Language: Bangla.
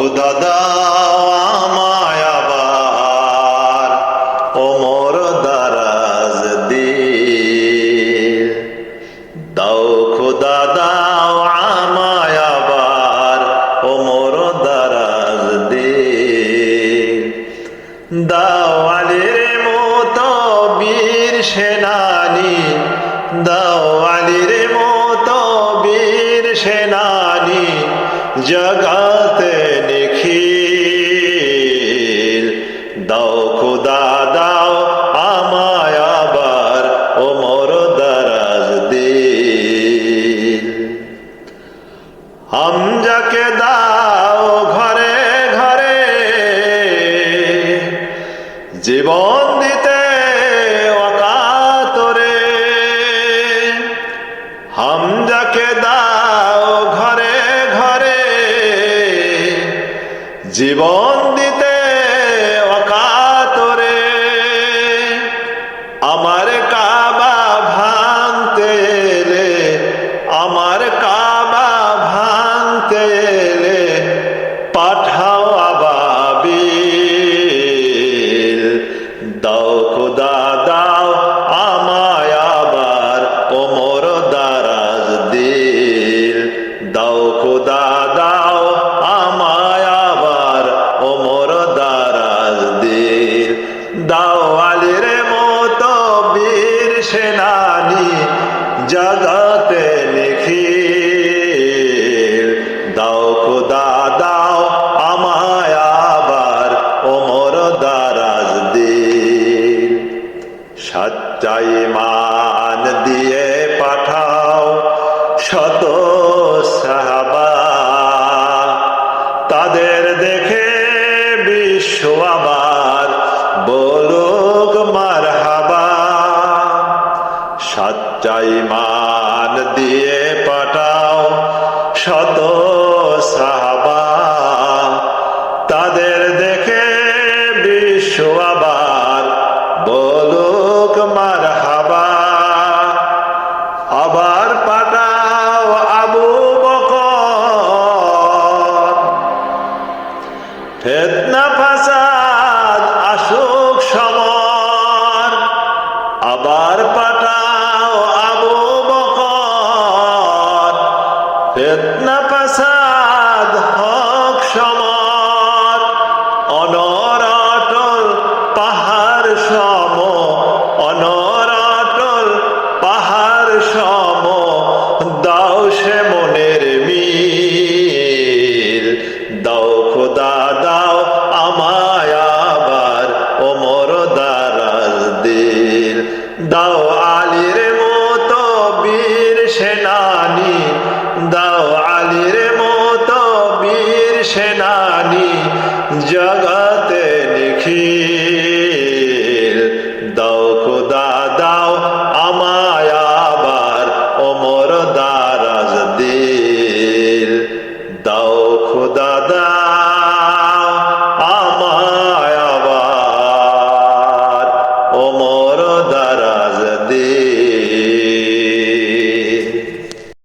খোদা দাও আমায় আবার ওমর দারাজ দিল। দাও খোদা দাও আমায় আবার ওমর দারাজ দিল। দাও আলীর মতো বীর সেনানী, দাও আলীর মতো বীর সেনানী জগতে নিখিল। দাও খোদা দাও আমায় আবার ওমর দারাজ দিল। হামজাকে দাও ঘরে ঘরে জীবন দিতে অকাতরে। হামজাকে দাও ঘরে ঘরে জীবন দিতে অকাতরে। আমার কাবা ভাঙতে এলে, আমার কাবা ভাঙতে এলে পাঠাও আবাবিল। দাও খোদা দাও আমায় আবার ওমর দারাজ দিল। দাও খোদা দাও আমায় আবার ওমর দারাজ দিল। দাও আলীর মতো বীর সেনানী জগতে নিখিল। দাও খোদা দাও আমায় আবার ওমর দারাজ দিল। সচ্চা ঈমান দিয়ে পাঠাও শত সাহাবা, তাদের দেখে বিশ্ব আবার বলুক মারহাবা। সচ্চা ঈমান দিয়ে পাঠাও শত সাহাবা, তাদের দেখে বিশ্ব আবার বলুক মারহাবা। আবার পাঠাও আবু বকর, ফিতনা ফাসাদ আসুক সমর। আবার পাঠাও আবু বকর, ফিতনা ফাসাদ হক সমর। অনর অটল পাহাড় সম, অনর অটল পাহাড় সম দাও সে মনের মিল। দাও খোদা